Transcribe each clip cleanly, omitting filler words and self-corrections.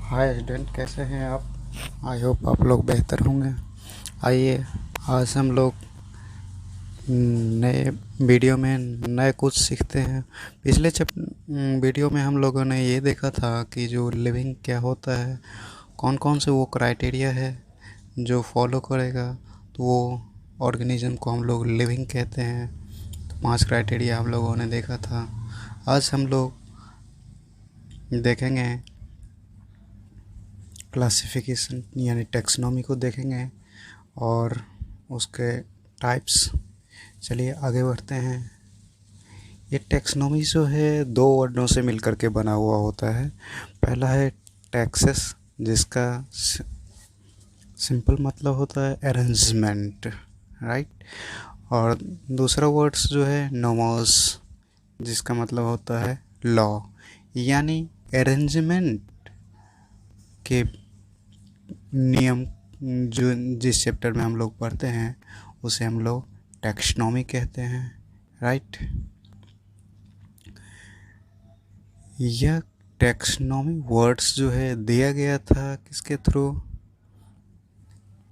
Hi student, कैसे हैं आप। आई होप आप लोग बेहतर होंगे। आइए, आज हम लोग नए वीडियो में नए कुछ सीखते हैं। पिछले वीडियो में हम लोगों ने ये देखा था कि जो लिविंग क्या होता है, कौन कौन से वो क्राइटेरिया है जो फॉलो करेगा तो वो ऑर्गेनिज्म को हम लोग लिविंग कहते हैं। तो 5 क्राइटेरिया हम लोगों ने देखा था। आज हम लोग देखेंगे क्लासिफिकेशन यानी टैक्सोनॉमी को देखेंगे और उसके टाइप्स। चलिए आगे बढ़ते हैं। ये टैक्सोनॉमी जो है 2 वर्डों से मिलकर के बना हुआ होता है। पहला है टैक्सेस, जिसका सिंपल मतलब होता है अरेंजमेंट, राइट। और दूसरा वर्ड्स जो है नोमोस, जिसका मतलब होता है लॉ। यानी अरेंजमेंट के नियम जो जिस चैप्टर में हम लोग पढ़ते हैं उसे हम लोग टैक्सोनॉमी कहते हैं, राइट। यह टैक्सोनॉमी वर्ड्स जो है दिया गया था किसके थ्रू,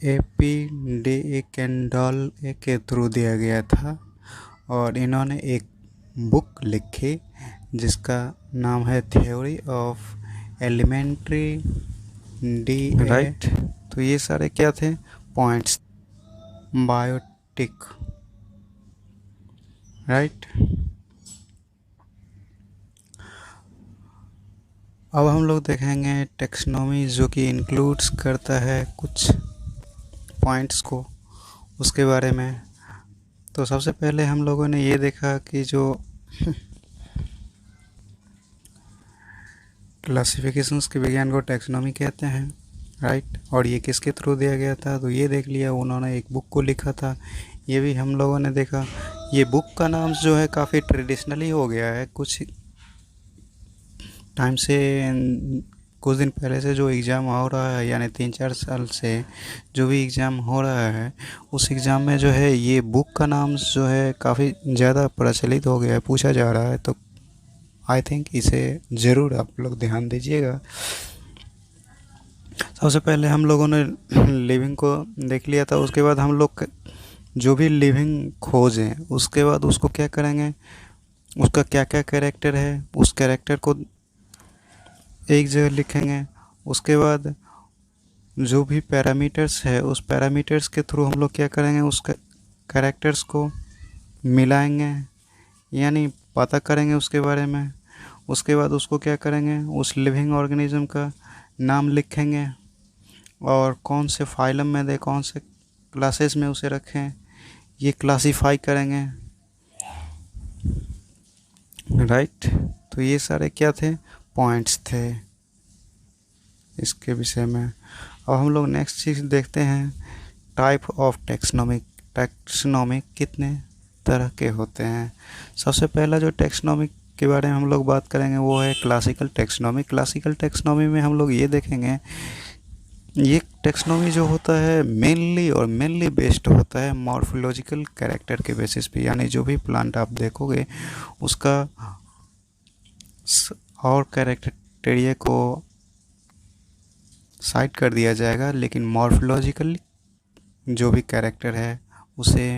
AP डे कैंडल के थ्रू दिया गया था। और इन्होंने एक बुक लिखी जिसका नाम है theory of elementary D, right. तो ये सारे क्या थे पॉइंट्स, बायोटिक, राइट। अब हम लोग देखेंगे टैक्सोनॉमी जो कि इंक्लूड्स करता है कुछ पॉइंट्स को, उसके बारे में। तो सबसे पहले हम लोगों ने ये देखा कि जो क्लासिफिकेशंस के विज्ञान को टैक्सोनॉमी कहते हैं, राइट। और ये किसके थ्रू दिया गया था, तो ये देख लिया, उन्होंने एक बुक को लिखा था, ये भी हम लोगों ने देखा। ये बुक का नाम जो है काफ़ी ट्रेडिशनली हो गया है, कुछ टाइम से, कुछ दिन पहले से जो एग्ज़ाम हो रहा है, यानी 3-4 साल से जो भी एग्ज़ाम हो रहा है, उस एग्ज़ाम में जो है ये बुक का नाम जो है काफ़ी ज़्यादा प्रचलित हो गया है, पूछा जा रहा है। तो आई थिंक इसे ज़रूर आप लोग ध्यान दीजिएगा। सबसे पहले हम लोगों ने लिविंग को देख लिया था, उसके बाद हम लोग जो भी लिविंग खोजें उसके बाद उसको क्या करेंगे, उसका क्या क्या कैरेक्टर है, उस कैरेक्टर को एक जगह लिखेंगे। उसके बाद जो भी पैरामीटर्स है उस पैरामीटर्स के थ्रू हम लोग क्या करेंगे, उस कैरेक्टर्स को मिलाएंगे, यानी पता करेंगे उसके बारे में। उसके बाद उसको क्या करेंगे, उस लिविंग ऑर्गेनिज्म का नाम लिखेंगे और कौन से फाइलम में दे, कौन से क्लासेस में उसे रखें, ये क्लासीफाई करेंगे, राइट। तो ये सारे क्या थे पॉइंट्स थे इसके विषय में। अब हम लोग नेक्स्ट चीज़ देखते हैं, टाइप ऑफ टैक्सोनॉमी। टैक्सोनॉमी कितने तरह के होते हैं। सबसे पहला जो टैक्सोनॉमी के बारे में हम लोग बात करेंगे वो है क्लासिकल टैक्सोनॉमी। क्लासिकल टैक्सोनॉमी में हम लोग ये देखेंगे, ये टैक्सोनॉमी जो होता है मेनली बेस्ड होता है मॉर्फोलॉजिकल कैरेक्टर के बेसिस पे। यानी जो भी प्लांट आप देखोगे उसका और कैरेक्टेरिया को साइड कर दिया जाएगा, लेकिन मॉर्फोलॉजिकल जो भी कैरेक्टर है उसे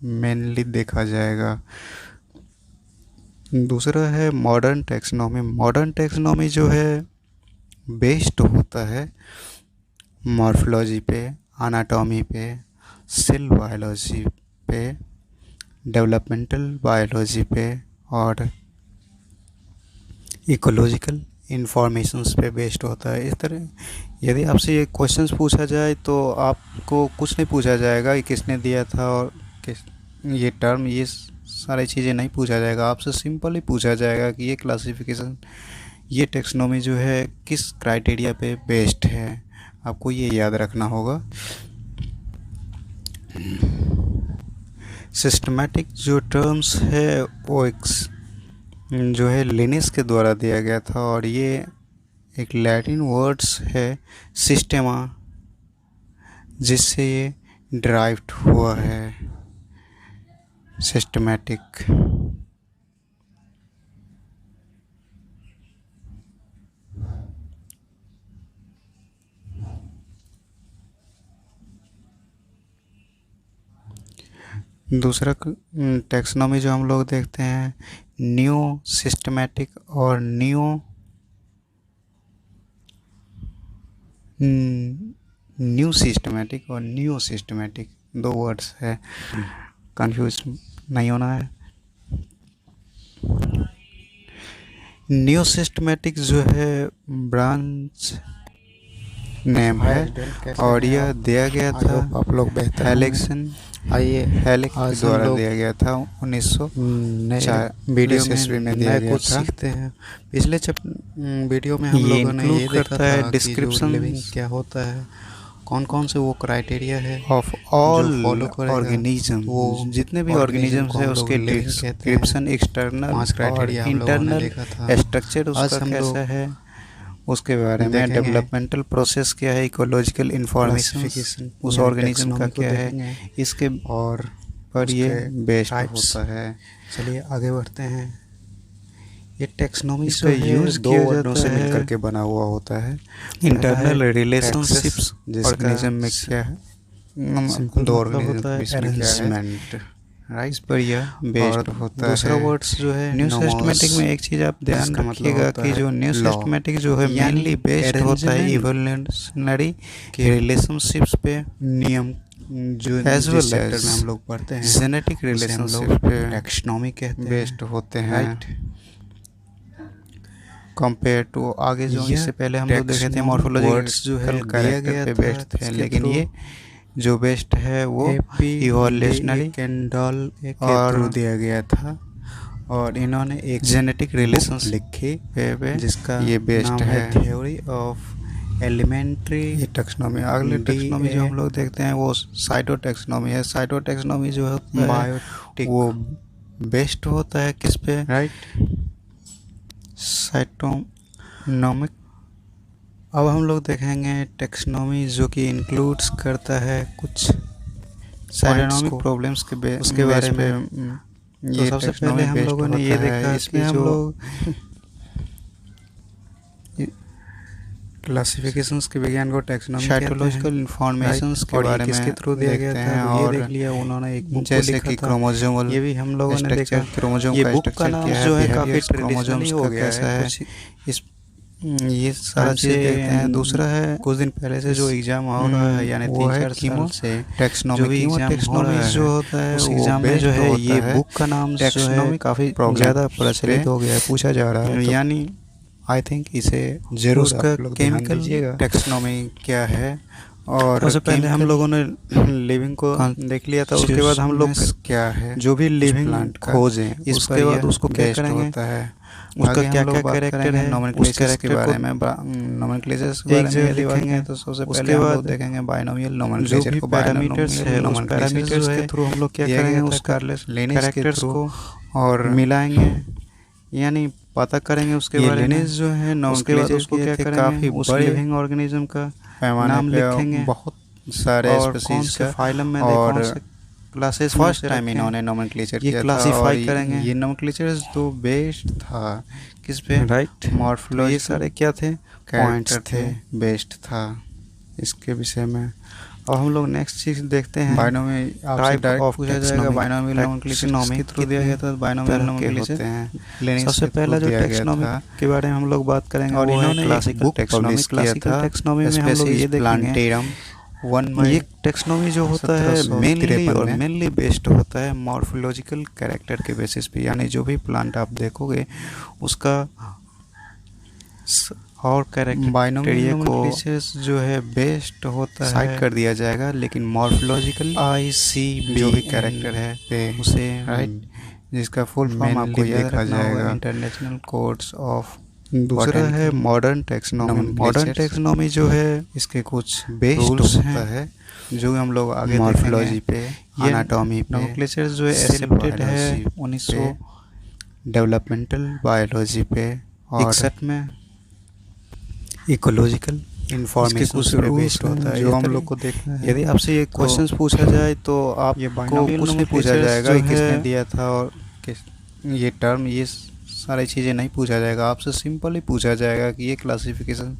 मेनली देखा जाएगा। दूसरा है मॉडर्न टैक्सोनॉमी। मॉडर्न टैक्सोनॉमी जो है बेस्ड होता है मॉर्फोलॉजी पे, एनाटॉमी पे, सेल बायोलॉजी पे, डेवलपमेंटल बायोलॉजी पे और इकोलॉजिकल इंफॉर्मेशंस पे बेस्ड होता है। इस तरह यदि आपसे ये क्वेश्चंस पूछा जाए तो आपको कुछ नहीं पूछा जाएगा कि किसने दिया था और किस ये टर्म, ये सारी चीज़ें नहीं पूछा जाएगा। आपसे सिंपल ही पूछा जाएगा कि ये क्लासिफिकेशन, ये टैक्सोनॉमी जो है किस क्राइटेरिया पे बेस्ड है। आपको ये याद रखना होगा। सिस्टमैटिक जो टर्म्स है वो जो है लिनिस के द्वारा दिया गया था, और ये एक लैटिन वर्ड्स है सिस्टेमा, जिससे ये डिराइव्ड हुआ है सिस्टमैटिक। दूसरा टैक्सोनॉमी जो हम लोग देखते हैं, न्यू सिस्टमैटिक और न्यू सिस्टमैटिक 2 वर्ड्स है, कंफ्यूज नहीं होना है। न्यू सिस्टमैटिक जो है ब्रांच नेम है और यह दिया गया था आप लोग बेहतर हेलिक्सन हेलिक द्वारा दिया गया था 1904 वीडियो में दिया गया कुछ था। सीखते हैं। पिछले वीडियो में हम लोगों ने ये देखा था कि डिस्क्रिप्शन लिविंग क्या होता है, कौन कौन से वो क्राइटेरिया है ऑफ ऑल फॉलो करेगा ऑर्गेनिज्म, वो जितने भी organism ऑर्गेनिजम्स को है हम लोग उसके living कहते हैं। डिस्क्रिप्शन एक्सटर्नल 5 और क्राइटेरिया हम लोगों ने इंटरनल देखा था। स्ट्रक्चर आज उसका हम लोग कैसा है उसके बारे में, देखेंगे। डेवलपमेंटल प्रोसेस क्या है, इकोलॉजिकल इंफॉर्मेशन Classification उस यानी ऑर्गेनिज्म का taxonomy को क्या है, देखेंगे इसके और पर ये उसके बेस्ड types। होता है। चलिए आगे बढ़ते हैं। ये टैक्सोनॉमी इसका यूज दो किया वर्डों जाता से है, मिलकर के बना हुआ होता है। इंटरनल पहला है रिलेशनशिप्स taxes, ऑर्गेनिज्म में क्या है, सिंपल दो मतलब होता है ऑर्गेनिज्म में क्या है, arrangement, इस पर यह बेस्ड होता दूसरा है। वर्ड्स जो है न्यू nomos, सिस्टमैटिक में एक चीज़ आप ध्यान जिसका मतलब रखिएगा होता कि है जो न्यू law, सिस्टमैटिक जो है यानी मेनली बेस्ड होता है arrangement इवोल्यूशनरी के रिलेशनशिप्स पे, नियम जो एज जिस वेल सेक्टर एज में हम लोग पढ़ते हैं जेनेटिक उसे हम रिलेशनशिप लोग पे टैक्सोनॉमी कहते हैं। बेस्ड होते हैं, राइट। कंपेयर टू आगे जो यह इससे पहले हम लोग देखे थे taxonomy मॉर्फोलॉजी words जो है दिया गया पे था, बेस्ड थे, इसके लेकिन through ये जो बेस्ट है वो इवोल्यूशनरी कैंडल के और थ्रू दिया गया था और इन्होंने एक जेनेटिक रिलेशंस लिखी पे जिसका ये बेस्ट नाम है। थ्योरी ऑफ एलिमेंट्री ये टैक्सोनॉमी, अगले टैक्सोनॉमी जो हम लोग देखते हैं वो साइटोटैक्सोनॉमी है। साइटोटैक्सोनॉमी जो होता है बायोटिक, वो बेस्ट होता है किस पे, राइट। साइटोनॉमिक। अब हम लोग देखेंगे टैक्सोनॉमी जो कि इंक्लूड्स करता है कुछ साइटोनॉमिक प्रॉब्लम्स के उसके बारे में। तो सबसे पहले हम लोगों ने ये देखा इसमें हम लोग क्लासिफिकेशंस के विज्ञान को टैक्सोनॉमी साइटोलॉजिकल इंफॉर्मेशंस के बारे में किसके थ्रू दिया गया था, और ये देख लिया उन्होंने एक बुक जैसे लिखा कि था, क्रोमोसोमल ये भी हम लोगों ने देखा। क्रोमोसोम ये का बुक का स्ट्रक्चर नाम क्या है, जो है काफी क्रोमोसोम्स ट्रेडिशनली का हो गया कैसा है, है, कुछ इस ये सारा चीज़ देखते हैं। दूसरा है कुछ दिन पहले से जो एग्जाम हो रहा है, यानी वो है 3-4 साल से टैक्सोनॉमी। जो भी एग्जाम जो होता है उस वो एग्जाम में बेस्ड जो है होता ये है बुक का नाम जो है taxonomic काफी problem ज़्यादा प्रचलित हो गया है, पूछा जा रहा है। यानी आई थिंक इसे जरूर उसका आप लोग ध्यान केमिकल दीजिएगा। टैक्सोनॉमी क्या है, और सबसे पहले हम लोगों ने लिविंग को देख लिया था, उसके बाद हम लोग क्या है, जो भी लिविंग प्लांट का खोजें उसके बाद उसको क्या करेंगे, होता है, उसका क्या क्या कैरेक्टर है, उस के बारे में, नोमेनक्लेचर्स के बारे में देखेंगे। तो सबसे पहले हम लोग देखेंगे बायनोमियल नोमेनक्लेचर को, पैरामीटर्स है उस पैरामीटर्स के थ्रू हम लोग क्या करेंगे, उस कैरेक्टर्स को और मिलाएंगे, यानी पता करेंगे उसके बारे में। जो है उसके बाद उसको क्या करेंगे, काफी उस बड़े लिविंग ऑर्गेनिज्म का पैमाने नाम पे लिखेंगे, बहुत सारे और कौन स्पीशीज से का, फाइलम में और कौन से क्लासेस फर्स्ट टाइम इन्होंने नोमेनक्लेचर ये किया था, क्लासिफाई और करेंगे। ये नोमेनक्लेचर तो बेस्ड था किस पे, राइट। मॉर्फोलॉजी, ये सारे क्या थे, पॉइंट्स पॉइंट्स थे, बेस्ड था इसके विषय में। अब हम लोग नेक्स्ट चीज देखते हैं, बायनोमी टाइप ऑफ पूछा जाएगा, बायनोमियल नोमेनक्लेचर के थ्रू दिया गया था, बायनोमियल नोमेनक्लेचर हैं। सबसे पहला जो टैक्सोनॉमी के बारे में हम लोग बात करेंगे, और वो है इन्होंने क्लासिकल टैक्सोनॉमी। क्लासिकल टैक्सोनॉमी में हम लोग ये देखेंगे, ये टैक्सोनॉमी जो होता है मेनली बेस्ड होता है मॉर्फोलॉजिकल कैरेक्टर के बेसिस पे, यानी जो भी प्लांट आप देखोगे उसका और कैरेक्टर को जो है बेस्ड होता है, साइड कर दिया जाएगा, लेकिन मॉर्फोलॉजिकल ICB जो भी कैरेक्टर है पे उसे राइट, जिसका फुल फॉर्म आपको देखा जाएगा, इंटरनेशनल कोड्स ऑफ। दूसरा है मॉडर्न टैक्सोनॉमी। मॉडर्न टैक्सोनॉमी जो है इसके कुछ बेस्ड रूल्स होता हैं, है जो हम लोग आगे मॉर्फोलॉजी देखेंगे। पे, एनाटॉमी पे, नोमेनक्लेचर जो है सेल एक्सेप्टेड है बायोलॉजी 1961 डेवलपमेंटल बायोलॉजी पे, और में। इकोलॉजिकल इसके कुछ रूल्स होता है जो हम लोग को देखना है। यदि आपसे ये क्वेश्चंस पूछा जाए तो आप ये को कुछ नहीं पूछा जाएगा जो कि किसने है, दिया था और किस, ये टर्म, ये सारी चीज़ें नहीं पूछा जाएगा आपसे, सिंपल ही पूछा जाएगा कि ये क्लासिफिकेशन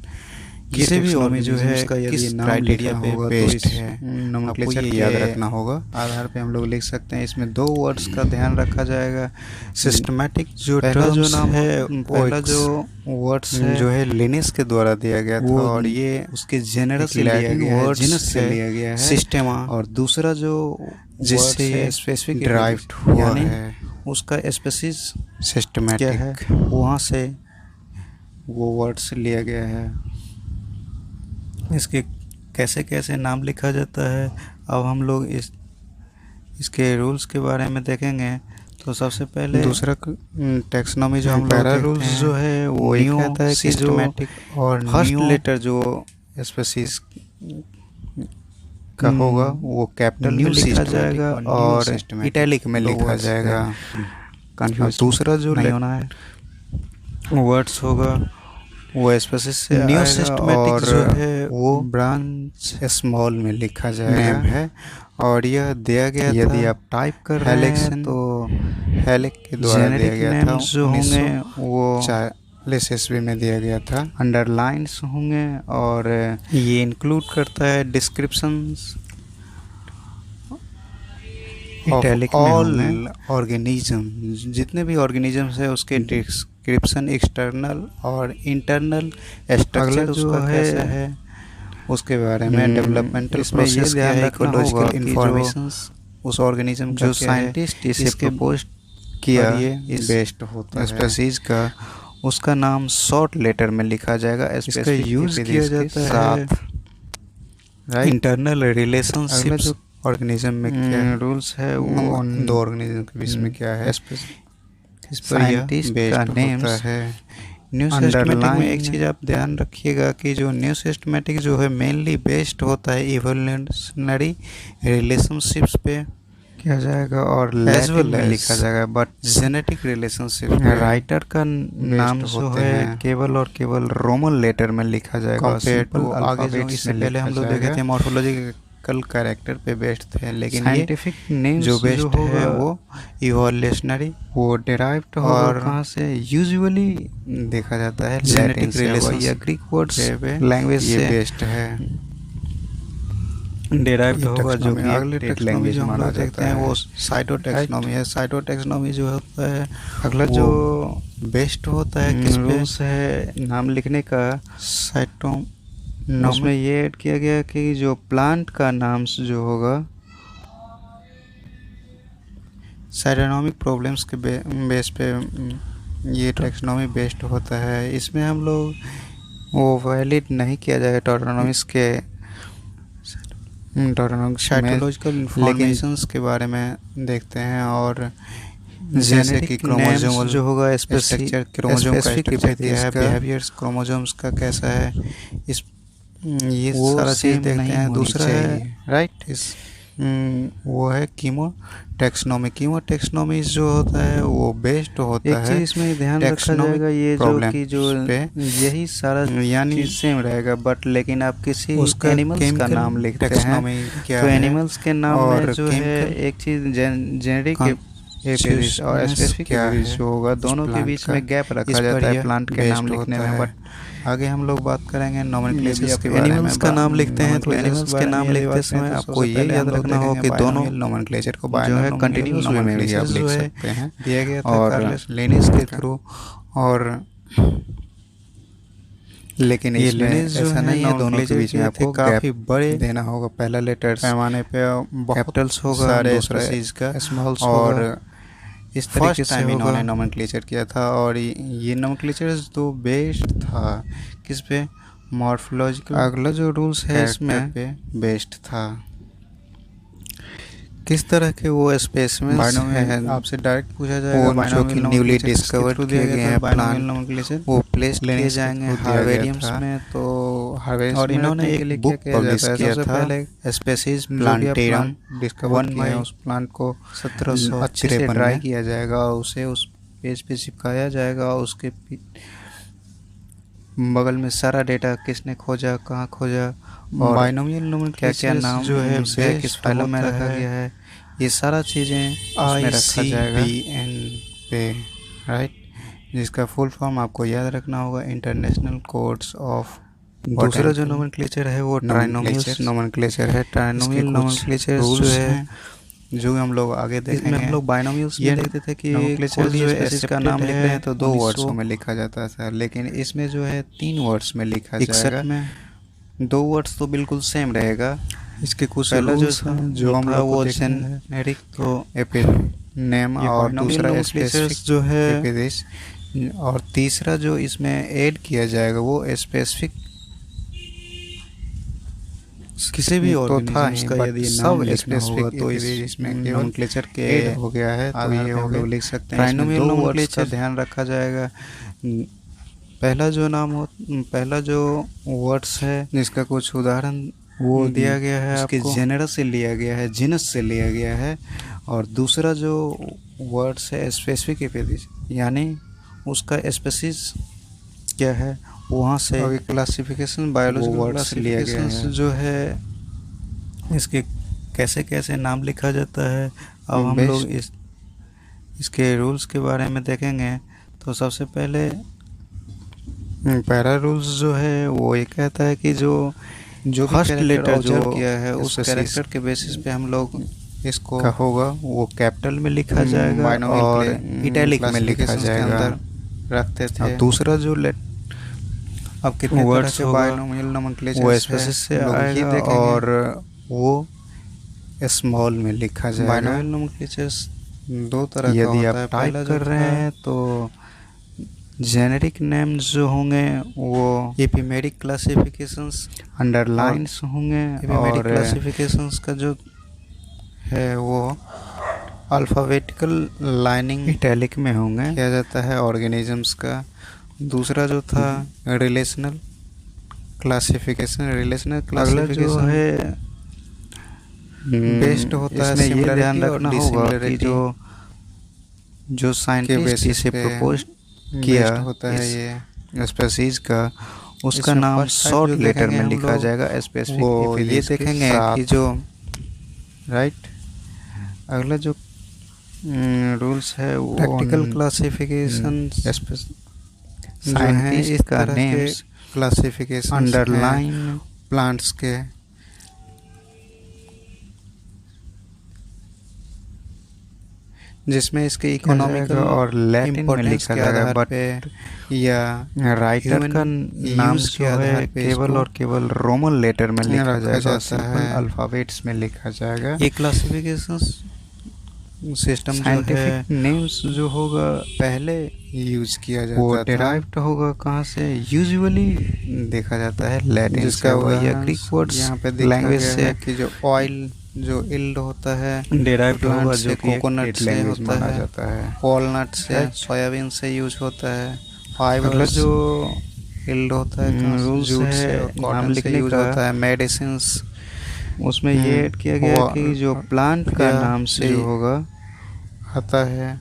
किसी भी ऑर्गेनिज्म का किस यदि नाम क्राइटेरिया लिखा पे होगा तो बेस्ड इस है, नोमेनक्लेचर आपको ये याद रखना होगा। आधार पे हम लोग लिख सकते हैं। इसमें 2 वर्ड्स का ध्यान रखा जाएगा। सिस्टमैटिक जो पहला जो टर्म्स नाम है, पहला जो वर्ड्स है जो है लिनिस के द्वारा दिया गया था, वो और ये उसके जेनरस एक से लिया लैटिन गया है, वर्ड्स जीनस से है, लिया गया है। सिस्टेमा, और दूसरा जो जिससे वर्ड्स है ये स्पेसिफिक ड्राइव्ड हुआ यानी है, उसका स्पेसिस क्या सिस्टमैटिक। है, वहाँ से वो वर्ड्स लिया गया है। इसके कैसे कैसे नाम लिखा जाता है, अब हम लोग इसके रूल्स के बारे में देखेंगे। तो सबसे पहले दूसरा टैक्सोनॉमी जो हम लोग पहला देखते रूल्स हैं, जो है वो वो ये न्यू कहता है कि जो सिस्टमैटिक और फर्स्ट न्यू लेटर जो स्पेसिस का होगा वो कैपिटल में लिखा जाएगा और इटैलिक में लिखा जाएगा। कंफ्यूज दूसरा जो नहीं होना है, वर्ड्स होगा वो स्पेसिस से न्यू आएगा सिस्टमैटिक और जो है वो ब्रांच स्मॉल में लिखा जाएगा नेम है। और यह दिया गया यदि था, आप टाइप कर रहे हेलेक्स हैं तो हेलिक के द्वारा दिया जेनेटिक गया था, नेम्स जो होंगे वो 1940 ईस्वी में दिया गया था। अंडरलाइंस होंगे और ये इंक्लूड करता है डिस्क्रिप्शंस इटैलिक में होंगे। ऑर्गेनिज्म, जितने भी ऑर्गेनिजम्स है उसके डिस्क्रिप्शन एक्सटर्नल और इंटरनल स्ट्रक्चर उसका कैसा है उसके बारे में, डेवलपमेंटल इसमें ये प्रोसेस क्या ध्यान है, रखना होगा इकोलॉजिकल कि इंफॉर्मेशंस उस ऑर्गेनिज्म का जो क्या है, साइंटिस्ट इसे इसके प्रपोज किया किया इस बेस्ट होता है स्पेसीज का, उसका नाम शॉर्ट लेटर में लिखा जाएगा। इसका यूज किया जाता है राइट। इंटरनल अगला रिलेशनशिप्स जो ऑर्गेनिज्म में क्या है, रूल्स है वो दो ऑर्गेनिज्म के बीच में क्या है, इस पर यह साइंटिस्ट बेस्ड का होता नेम्स है। न्यू सिस्टमैटिक में एक चीज़ आप ध्यान रखिएगा कि जो न्यू सिस्टमैटिक जो है मेनली बेस्ड होता है इवोल्यूशनरी रिलेशनशिप्स पे किया जाएगा और लैटिन में लिखा जाएगा। बट जेनेटिक रिलेशनशिप राइटर का नाम जो है केवल और केवल रोमन लेटर में लिखा जाएगा। सिंपल आगे जो इससे पहले हम लोग देखे थे मॉर्फोलॉजिकल कैरेक्टर पे बेस्ड थे, लेकिन साइंटिफिक नेम्स जो बेस्ड है वो इवोल्यूशनरी वो डिराइव्ड और कहाँ से यूजुअली देखा जाता है जेनेटिक रिलेशन या ग्रीक वर्ड्स लैंग्वेज से बेस्ड है, डिराइव्ड होगा। जो कि अगले टेक्सोनॉमी जो हम लोग देखते हैं वो साइटोटैक्सोनॉमी है। साइटोटैक्सोनॉमी जो होता है अगला जो बेस्ड होता है किस पे है नाम लिखने का उसमें ये ऐड किया गया कि जो प्लांट का नाम जो होगा साइटोनॉमिक प्रॉब्लम्स के बेस पे ये टैक्सोनॉमी बेस्ड होता है। इसमें हम लोग वो वैलिड नहीं किया जाएगा टॉटोनॉमिक्स के साइटोलॉजिकल इंफॉर्मेशंस के बारे में देखते हैं और जैसे कि क्रोमोसोम जो होगा स्ट्रक्चर, क्रोमोसोम का स्ट्रक्चर क्या है, बिहेवियर्स क्रोमोसोम्स का कैसा है, इस ये सारा चीज़ देखते हैं। दूसरा है राइट वो है कीमो टैक्सोनॉमी जो होता है वो बेस्ड होता है। इसमें ध्यान रखा जाएगा ये जो कि जो यही सारा यानी सेम रहेगा, बट लेकिन आप किसी एनिमल्स का नाम लिखते हैं तो एनिमल्स के नाम में जो है एक चीज़ जेनेरिक और स्पेसिफिक जो होगा दोनों के बीच में गैप रखा जाता है प्लांट के नाम लिखने में। बट आगे हम लोग बात करेंगे नोमेनक्लेचर्स के बारे में। एनिमल्स का नाम लिखते हैं तो एनिमल्स के नाम लिखते समय आपको ये याद रखना होगा कि दोनों नोमेनक्लेचर को जो है कंटिन्यूअस वे में भी आप लिख सकते हैं, दिया गया था और कार्लस लिनिस के थ्रू। और लेकिन इसमें ऐसा नहीं है, दोनों के बीच में आपको काफ़ी बड़े देना होगा। पहला लेटर पैमाने पे कैपिटल्स होगा, सारे दूसरा चीज़ का स्मॉल्स और इस तरीके से होगा। इन्होंने नोमेनक्लेचर किया था और ये नोमेनक्लेचर तो बेस्ड था किस पे, मॉर्फोलॉजिकल। अगला जो रूल्स है इसमें पे बेस्ड था। किस तरह के वो स्पेसिमेंस हैं, आपसे डायरेक्ट पूछा जाएगा जो कि न्यूली डिस्कवर्ड किए गए हैं प्लांट वो प्लेस किए जाएंगे हार्वेरियम्स में। तो हार्वेरियम्स और इन्होंने एक बुक पब्लिश किया था, पहले स्पेसीज प्लांटेरम डिस्कवर किया, उस प्लांट को 1783 से ट्राई किया जाएगा और उसे उस पेज पे चिपकाया जाएगा और उसके बगल में सारा डेटा किसने खोजा, कहाँ खोजा और बाइनोमियल नोमेनक्लेचर क्या क्या नाम जो है किस फाइल में रखा गया है, ये सारा चीज़ें उसमें रखा जाएगा पे राइट, जिसका फुल फॉर्म आपको याद रखना होगा, इंटरनेशनल कोड्स ऑफ दूसरा जो नोमेनक्लेचर है वो ट्राइनोमियल नोमेनक्लेचर है। ट्राइनोमियल नोमेनक्लेचर जो है जो हम लोग आगे देखेंगे, हम लोग बाइनोमियल्स में देखते थे कि नोमेनक्लेचर जो है इसका नाम लिख रहे हैं तो 2 वर्ड्स में लिखा जाता था, लेकिन इसमें जो है 3 वर्ड्स में लिखा जाएगा। में 2 वर्ड्स तो बिल्कुल सेम रहेगा। इसके कुछ पहला जो हम लोग वो जेनेरिक तो नेम और दूसरा स्पेसिफिक जो है एपिदेश, और तीसरा जो इसमें ऐड किया जाएगा वो स्पेसिफिक किसी भी तो था ही, का यदि सब नाम स्पेसिफिक तो इसमें नोमेनक्लेचर के ऐड हो गया है, तो ये हम लोग लिख सकते हैं। इसमें 2 वर्ड्स का ध्यान रखा जाएगा। पहला जो वर्ड्स है जिसका कुछ उदाहरण वो दिया गया है उसके आपको, जेनरस से लिया गया है, जीनस से लिया गया है। और दूसरा जो वर्ड्स है स्पेसिफिक एपिडेस, यानी उसका स्पेसीज क्या है वहाँ से क्लासिफिकेशन बायोलॉजिकल वर्ड्स से लिया गया है। जो है इसके कैसे कैसे नाम लिखा जाता है। अब हम लोग इसके रूल्स के बारे में देखेंगे। तो सबसे पहले पहला रूल्स जो है वो ये कहता है कि जो फर्स्ट लेटर जो किया है उस कैरेक्टर के बेसिस पे हम लोग इसको होगा वो कैपिटल में लिखा जाएगा और इटैलिक में लिखा जाएगा रखते थे। और दूसरा जो अब कितने वर्ड्स तरह के बायनोमियल नोमेनक्लेचर वो स्पेसिस से आएगा और वो स्मॉल में लिखा जाएगा। बायनोमियल नोमेनक्लेचर्स 2 तरह का यदि होता आप है। टाइप कर रहे हैं तो जेनेरिक नेम्स जो होंगे वो एपिमेरिक क्लासिफिकेशंस अंडरलाइंस होंगे एपिमेरिक और क्लासिफिकेशंस का जो है वो अल्फ़ाबेटिकल लाइनिंग इटैलिक में होंगे किया जाता है ऑर्गेनिजम्स का। दूसरा जो था रिलेशनल क्लासिफिकेशन जो है बेस्ड होता है। इसमें ये ध्यान रखना होगा कि जो साइंटिस्ट इसे प्रपोज किया होता है ये स्पेसीज का, उसका नाम शॉर्ट लेटर में लिखा जाएगा स्पेसिफिक। वो ये देखेंगे कि जो राइट अगला जो रूल्स है वो प्रैक्टिकल क्लासिफिकेशन साइंटिस्ट का नेम्स क्लासिफिकेशन अंडरलाइन प्लांट्स के जिसमें इसके इकोनॉमिकल और लैटिन में लिखा जाएगा, बट या राइटर का नाम जो है केवल और केवल रोमन लेटर में लिखा जाएगा, सिंपल अल्फाबेट्स में लिखा जाएगा। ये क्लासिफिकेशन सिस्टम साइंटिफिक नेम्स जो होगा पहले यूज किया जाता वो था, डेराइव्ड होगा कहाँ से, यूजुअली देखा जाता है लैटिन जिसका से या ग्रीक वर्ड्स यहाँ पे लैंग्वेज से कि जो ऑयल जो इल्ड होता है डेराइव्ड होगा जो कोकोनट से होता है, जाता है, वॉलनट से, सोयाबीन से यूज होता है। फाइबर जो इल्ड होता है जूट से, कॉटन से यूज होता है। मेडिसिन्स उसमें ये ऐड किया गया कि जो प्लांट का नाम से जो होगा आता है।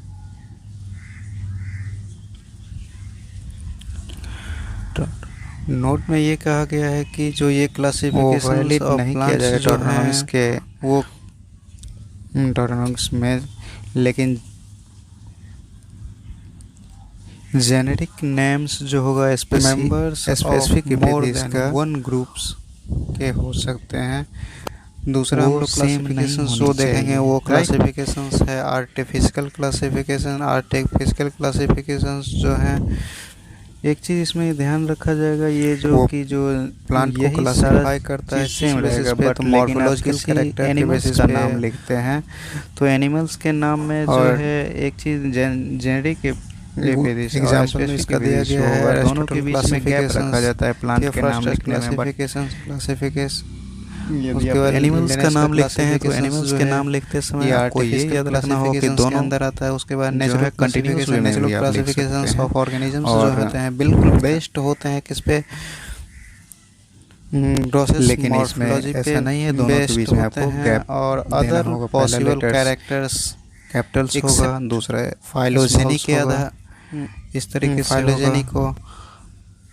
नोट में ये कहा गया है कि जो ये क्लासिफिकेशन नहीं किया जाएगा टर्मिनोलॉजिस के वो टर्मिनोलॉजिस में, लेकिन जेनेरिक नेम्स जो होगा members specific more than 1 groups के हो सकते हैं। दूसरा हम लोग क्लासिफिकेशन जो देखेंगे वो क्लासिफिकेशंस है आर्टिफिशियल क्लासिफिकेशंस जो हैं। एक चीज़ इसमें ध्यान रखा जाएगा, ये जो कि जो प्लांट को क्लासिफाई करता है सेम रहेगा, बट मॉर्फोलॉजिकल कैरेक्टर के बेसिस का पे नाम लिखते हैं। तो एनिमल्स के नाम में जो है एक चीज़ जेनेरिक एग्जाम्पल में इसका दिया गया है। दोनों के बीच में गैप रखा जाता है प्लांट के नाम लिखने में। क्लासिफिकेशन उसके बाद एनिमल्स का नाम लिखते हैं तो एनिमल्स के नाम लिखते समय आपको ये याद रखना होगा कि दोनों अंदर आता है। उसके बाद नेचुरल क्लासिफिकेशंस ऑफ ऑर्गेनिजम्स जो होते हैं बिल्कुल बेस्ड होते हैं किस पे, प्रोसेस, लेकिन इसमें ऐसा नहीं है, दोनों के बीच में आपको गैप और अदर पॉसिबल कैरेक्टर्स कैपिटल्स होगा। दूसरा फाइलोजेनी के आधार इस तरीके से फाइलोजेनी को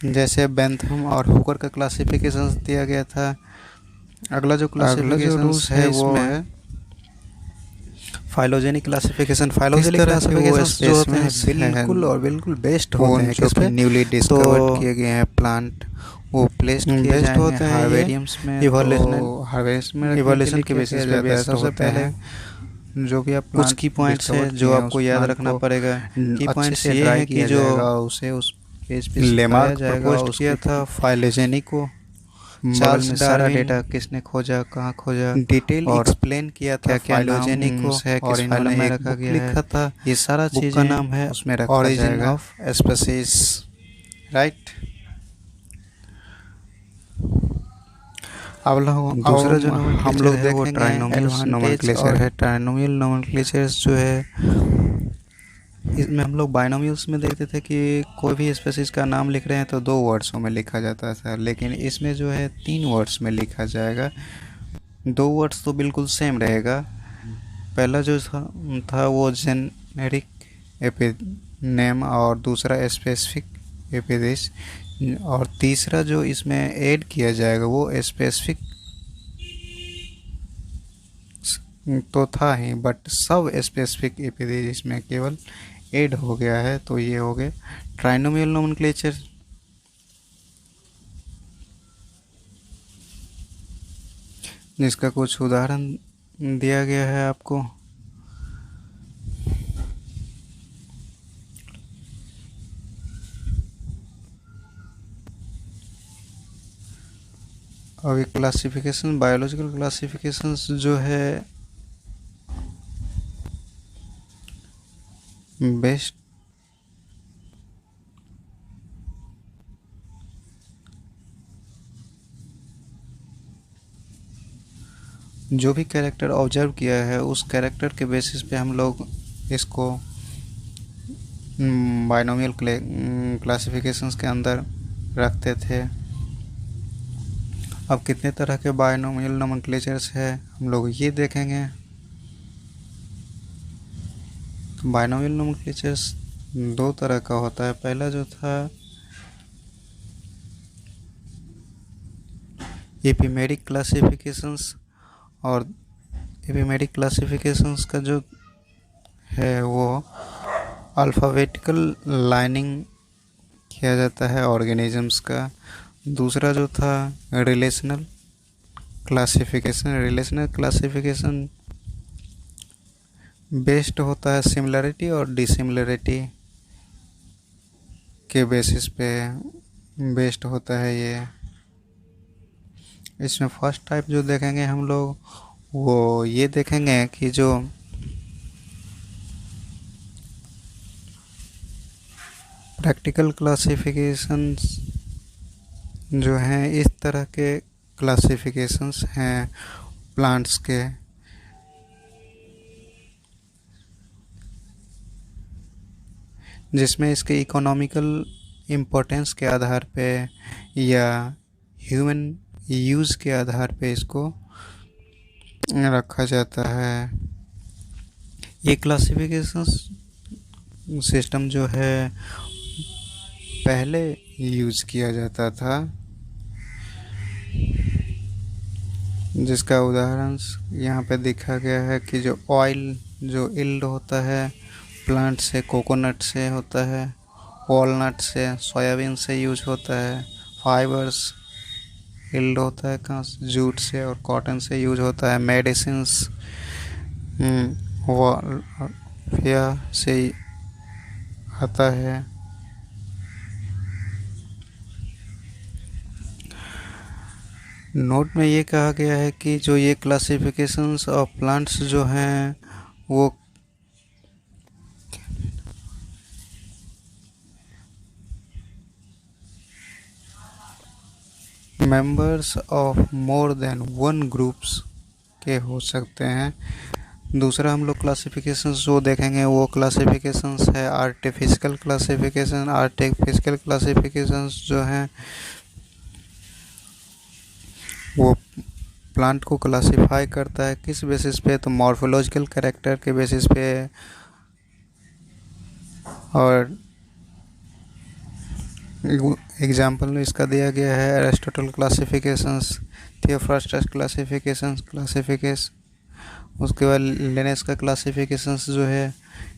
जैसे बेंथम और हुकर का क्लासिफिकेशन दिया गया था। अगला जो क्लासिफिकेशन है वो है फाइलोजेनिक क्लासिफिकेशन। फाइलोजेनिक क्लासिफिकेशन जो होते हैं बिल्कुल और बिल्कुल बेस्ट होते हैं किस पे, न्यूली डिस्कवर्ड किए गए हैं प्लांट वो प्लेस्ड किए बेस्ट जाएंगे होते हैं हार्वेरियम्स में। इवोल्यूशन के बेसिस पे बेस्ट होते हैं। जो भी आप कुछ की पॉइंट्स है जो आपको याद रखना पड़ेगा। की पॉइंट्स ये हैं कि जो उसे उस पेज पे लेमार्क सिखाया जाएगा, प्रपोज किया था फाइलोजेनी को, चार्ल्स में सारा डार्विन डेटा किसने खोजा, कहाँ खोजा, डिटेल और एक्सप्लेन किया था फाइलोजेनी को, है, और किस फाइल इन्होंने में एक रखा बुक गया लिखा है, था। ये सारा बुक चीज़ें का नाम है उसमें रखा ओरिजिन जाएगा। Of species, right. अब दूसरा जो हम लोग है वो देखेंगे ट्राइनोमियल नोमेनक्लेचर है। ट्राइनोमियल नोमेनक्लेचर्स जो है, इसमें हम लोग बाइनोमियल्स में देखते थे कि कोई भी स्पीसीज का नाम लिख रहे हैं तो 2 वर्ड्सों में लिखा जाता था, लेकिन इसमें जो है 3 वर्ड्स में लिखा जाएगा। 2 वर्ड्स तो बिल्कुल सेम रहेगा। पहला जो था वो जेनेरिक एपिनेम और दूसरा स्पेसिफिक एपिदेश, और तीसरा जो इसमें ऐड किया जाएगा वो स्पेसिफिक तो था ही, बट सब स्पेसिफिक एपिदेश इसमें केवल ऐड हो गया है। तो ये हो गए ट्राइनोमियल नोमेनक्लेचर। जिसका कुछ उदाहरण दिया गया है आपको। अभी क्लासिफिकेशन, बायोलॉजिकल क्लासिफिकेशंस जो है बेस्ट जो भी कैरेक्टर ऑब्जर्व किया है उस कैरेक्टर के बेसिस पे हम लोग इसको बाइनोमियल क्लासिफिकेशंस के अंदर रखते थे। अब कितने तरह के बाइनोमियल नोमेनक्लेचर्स है हम लोग ये देखेंगे। बाइनोमियल नोमेनक्लेचर्स 2 तरह का होता है। पहला जो था एपिमेरिक क्लासिफिकेशंस, और एपिमेरिक क्लासिफिकेशंस का जो है वो अल्फ़ाबेटिकल लाइनिंग किया जाता है ऑर्गेनिजम्स का। दूसरा जो था रिलेशनल क्लासिफिकेशन बेस्ड होता है सिमिलरिटी और डिसिमिलरिटी के बेसिस पे बेस्ड होता है ये। इसमें फर्स्ट टाइप जो देखेंगे हम लोग वो ये देखेंगे कि जो प्रैक्टिकल क्लासिफिकेशंस जो हैं, इस तरह के क्लासिफिकेशंस हैं प्लांट्स के, जिसमें इसके इकोनॉमिकल इम्पोर्टेंस के आधार पे या ह्यूमन यूज़ के आधार पे इसको रखा जाता है। ये क्लासिफिकेशन सिस्टम जो है पहले यूज़ किया जाता था, जिसका उदाहरण यहाँ पे दिखा गया है कि जो ऑयल जो इल्ड होता है प्लांट से, कोकोनट से होता है, वॉलनट से, सोयाबीन से यूज होता है। फाइबर्स इल्ड होता है कहाँ से, जूट से और कॉटन से यूज होता है। मेडिसिन्स वॉल्फिया से आता है। नोट में ये कहा गया है कि जो ये क्लासिफिकेशंस ऑफ प्लांट्स जो हैं वो members of more than 1 groups के हो सकते हैं। दूसरा हम लोग क्लासिफिकेशंस जो देखेंगे वो क्लासिफिकेशंस है आर्टिफिशियल क्लासिफिकेशन। आर्टिफिशियल क्लासिफिकेशंस जो हैं वो प्लांट को क्लासिफाई करता है किस बेसिस पे, तो मॉर्फोलॉजिकल कैरेक्टर के बेसिस पे। और एग्जाम्पल में इसका दिया गया है एरिस्टोटल क्लासिफिकेशंस, थियोफ्रास्टस क्लासिफिकेशन उसके बाद लिनस का क्लासिफिकेशंस जो है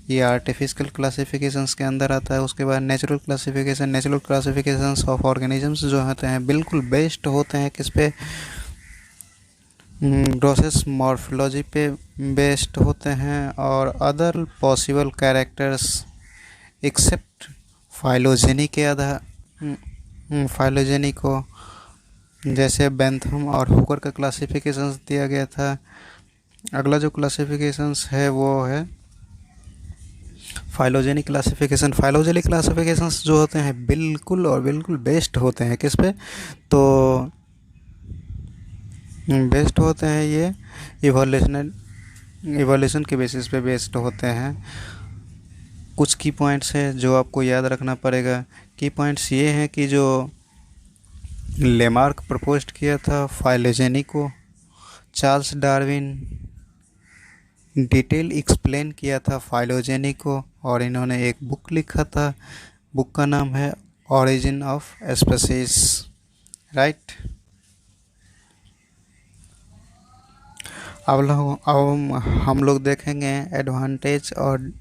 ये आर्टिफिशियल क्लासिफिकेशंस के अंदर आता है। उसके बाद नेचुरल क्लासिफिकेशंस ऑफ ऑर्गेनिजम्स जो होते हैं बिल्कुल बेस्ड होते हैं किस पे, ग्रोसेस मॉर्फोलॉजी पे बेस्ड होते हैं और other possible characters except phylogeny के आधार फाइलोजेनी को, जैसे बेंथम और हुकर का क्लासिफिकेशंस दिया गया था। अगला जो क्लासिफिकेशंस है वो है फाइलोजेनिक क्लासिफिकेशन। फाइलोजेनिक क्लासिफिकेशंस जो होते हैं बिल्कुल और बिल्कुल बेस्ड होते हैं किस पे, तो बेस्ड होते हैं ये इवोल्यूशन के बेसिस पे बेस्ड होते हैं। कुछ की पॉइंट्स है जो आपको याद रखना पड़ेगा। की पॉइंट्स ये हैं कि जो लेमार्क प्रपोज्ड किया था फाइलोजेनी को, चार्ल्स डार्विन डिटेल एक्सप्लेन किया था फाइलोजेनी को और इन्होंने एक बुक लिखा था, बुक का नाम है ओरिजिन ऑफ स्पीशीज, राइट। अब हम लोग देखेंगे एडवांटेज और